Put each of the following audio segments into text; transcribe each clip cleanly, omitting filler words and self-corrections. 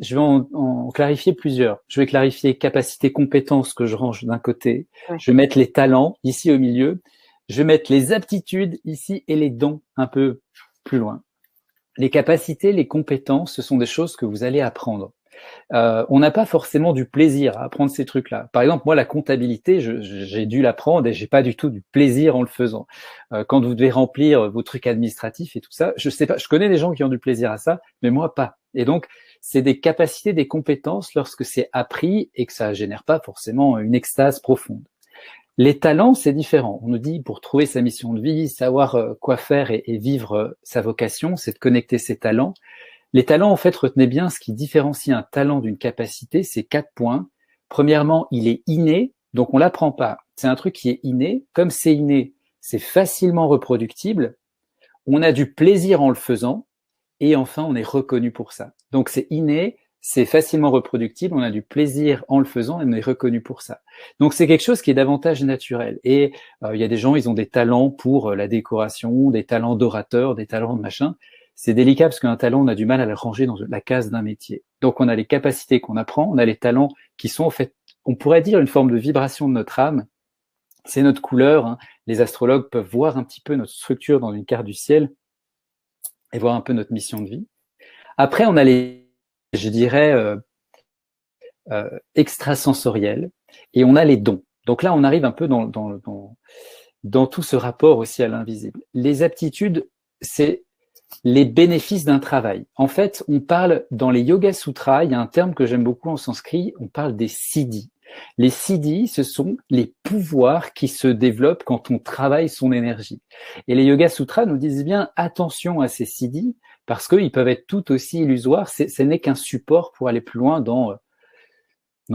Je vais en clarifier plusieurs. Je vais clarifier capacité, compétences que je range d'un côté. Ouais. Je vais mettre les talents ici au milieu. Je vais mettre les aptitudes ici et les dons un peu plus loin. Les capacités, les compétences, ce sont des choses que vous allez apprendre. On n'a pas forcément du plaisir à apprendre ces trucs-là. Par exemple, moi, la comptabilité, j'ai dû l'apprendre et j'ai pas du tout du plaisir en le faisant. Quand vous devez remplir vos trucs administratifs et tout ça, je sais pas, je connais des gens qui ont du plaisir à ça, mais moi pas. Et donc, c'est des capacités, des compétences lorsque c'est appris et que ça génère pas forcément une extase profonde. Les talents, c'est différent. On nous dit, pour trouver sa mission de vie, savoir quoi faire et vivre sa vocation, c'est de connecter ses talents. Les talents, en fait, retenez bien, ce qui différencie un talent d'une capacité, c'est 4 points. Premièrement, il est inné, donc on l'apprend pas. C'est un truc qui est inné. Comme c'est inné, c'est facilement reproductible. On a du plaisir en le faisant. Et enfin, on est reconnu pour ça. Donc c'est inné, c'est facilement reproductible, on a du plaisir en le faisant et on est reconnu pour ça. Donc c'est quelque chose qui est davantage naturel. Et il y a des gens, ils ont des talents pour la décoration, des talents d'orateur, des talents de machin. C'est délicat parce qu'un talent, on a du mal à le ranger dans la case d'un métier. Donc on a les capacités qu'on apprend, on a les talents qui sont en fait, on pourrait dire une forme de vibration de notre âme. C'est notre couleur. Hein. Les astrologues peuvent voir un petit peu notre structure dans une carte du ciel et voir un peu notre mission de vie. Après, on a les, je dirais, extrasensoriels et on a les dons. Donc là, on arrive un peu dans tout ce rapport aussi à l'invisible. Les aptitudes, c'est les bénéfices d'un travail. En fait, on parle dans les Yoga Sutras, il y a un terme que j'aime beaucoup en sanskrit, on parle des siddhis. Les siddhis, ce sont les pouvoirs qui se développent quand on travaille son énergie. Et les Yoga Sutras nous disent bien attention à ces siddhis parce qu'ils peuvent être tout aussi illusoires. Ce n'est qu'un support pour aller plus loin dans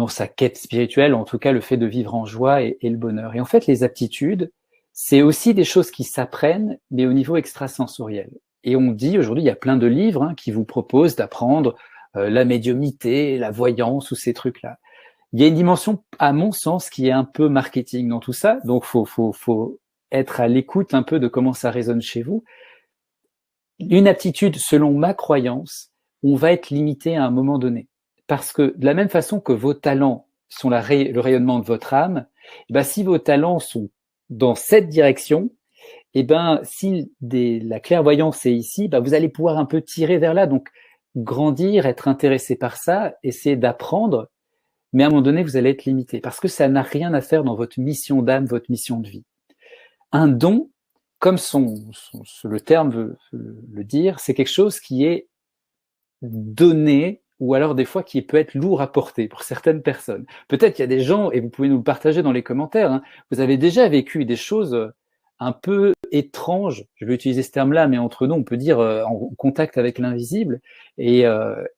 sa quête spirituelle, en tout cas le fait de vivre en joie et le bonheur. Et en fait, les aptitudes, c'est aussi des choses qui s'apprennent, mais au niveau extrasensoriel. Et on dit aujourd'hui, il y a plein de livres qui vous proposent d'apprendre la médiumnité, la voyance ou ces trucs-là. Il y a une dimension, à mon sens, qui est un peu marketing dans tout ça. Donc, faut être à l'écoute un peu de comment ça résonne chez vous. Une aptitude, selon ma croyance, on va être limité à un moment donné. Parce que de la même façon que vos talents sont le rayonnement de votre âme, et ben, si vos talents sont dans cette direction, et ben, si la clairvoyance est ici, ben, vous allez pouvoir un peu tirer vers là. Donc, grandir, être intéressé par ça, essayer d'apprendre, mais à un moment donné, vous allez être limité parce que ça n'a rien à faire dans votre mission d'âme, votre mission de vie. Un don, comme le terme veut le dire, c'est quelque chose qui est donné ou alors des fois qui peut être lourd à porter pour certaines personnes. Peut-être qu'il y a des gens, et vous pouvez nous le partager dans les commentaires, vous avez déjà vécu des choses un peu étranges, je vais utiliser ce terme-là, mais entre nous, on peut dire en contact avec l'invisible, et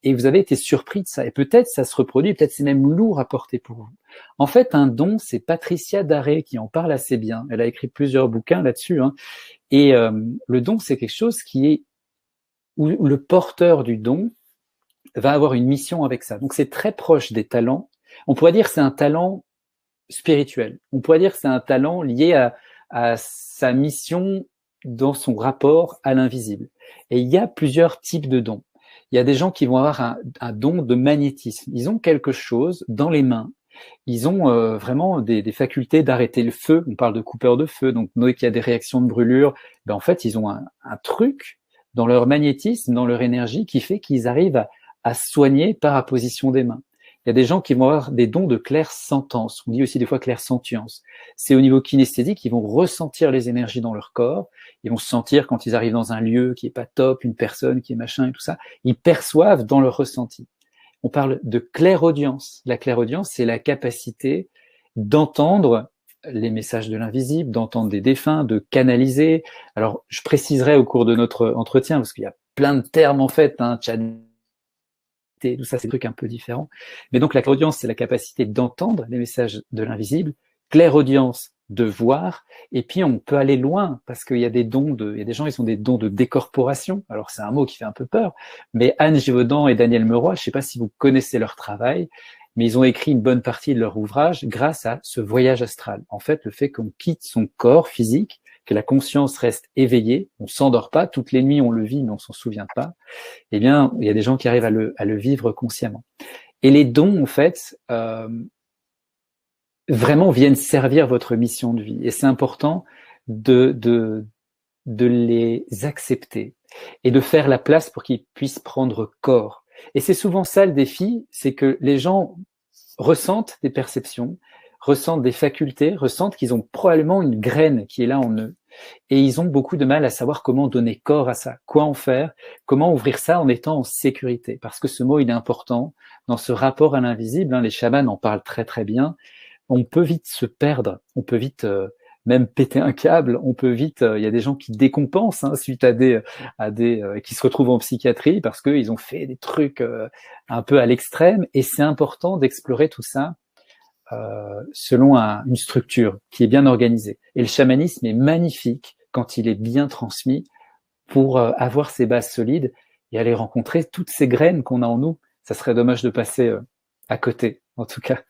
vous avez été surpris de ça. Et peut-être ça se reproduit, peut-être c'est même lourd à porter pour vous. En fait, un don, c'est Patricia Daré qui en parle assez bien. Elle a écrit plusieurs bouquins là-dessus. Et le don, c'est quelque chose qui est où le porteur du don va avoir une mission avec ça. Donc c'est très proche des talents. On pourrait dire que c'est un talent spirituel. On pourrait dire que c'est un talent lié à sa mission dans son rapport à l'invisible. Et il y a plusieurs types de dons. Il y a des gens qui vont avoir un don de magnétisme. Ils ont quelque chose dans les mains. Ils ont vraiment des facultés d'arrêter le feu. On parle de coupeur de feu. Donc, dès qu'il y a des réactions de brûlure, ben, en fait, ils ont un truc dans leur magnétisme, dans leur énergie, qui fait qu'ils arrivent à soigner par apposition des mains. Il y a des gens qui vont avoir des dons de clairsentence. On dit aussi des fois clairsentience. C'est au niveau kinesthésique, ils vont ressentir les énergies dans leur corps. Ils vont se sentir quand ils arrivent dans un lieu qui est pas top, une personne qui est machin et tout ça. Ils perçoivent dans leur ressenti. On parle de clairaudience. La clairaudience, c'est la capacité d'entendre les messages de l'invisible, d'entendre des défunts, de canaliser. Alors, je préciserai au cours de notre entretien, parce qu'il y a plein de termes en fait, tout ça, c'est des trucs un peu différents. Mais donc, la clairaudience, c'est la capacité d'entendre les messages de l'invisible. Clairaudience, de voir. Et puis, on peut aller loin parce qu'il y a des dons il y a des gens, ils ont des dons de décorporation. Alors, c'est un mot qui fait un peu peur. Mais Anne Givaudan et Daniel Meroy, je ne sais pas si vous connaissez leur travail, mais ils ont écrit une bonne partie de leur ouvrage grâce à ce voyage astral. En fait, le fait qu'on quitte son corps physique, que la conscience reste éveillée, on s'endort pas, toutes les nuits on le vit mais on s'en souvient pas, eh bien il y a des gens qui arrivent à le vivre consciemment. Et les dons, en fait, vraiment viennent servir votre mission de vie. Et c'est important de les accepter et de faire la place pour qu'ils puissent prendre corps. Et c'est souvent ça le défi, c'est que les gens ressentent des perceptions, ressentent des facultés, ressentent qu'ils ont probablement une graine qui est là en eux. Et ils ont beaucoup de mal à savoir comment donner corps à ça, quoi en faire, comment ouvrir ça en étant en sécurité. Parce que ce mot, il est important dans ce rapport à l'invisible. Les chamans en parlent très très bien. On peut vite se perdre, on peut vite même péter un câble, on peut vite. Il y a des gens qui décompensent suite à des qui se retrouvent en psychiatrie parce qu'ils ont fait des trucs un peu à l'extrême. Et c'est important d'explorer tout ça selon une structure qui est bien organisée. Et le chamanisme est magnifique quand il est bien transmis pour avoir ses bases solides et aller rencontrer toutes ces graines qu'on a en nous. Ça serait dommage de passer à côté, en tout cas.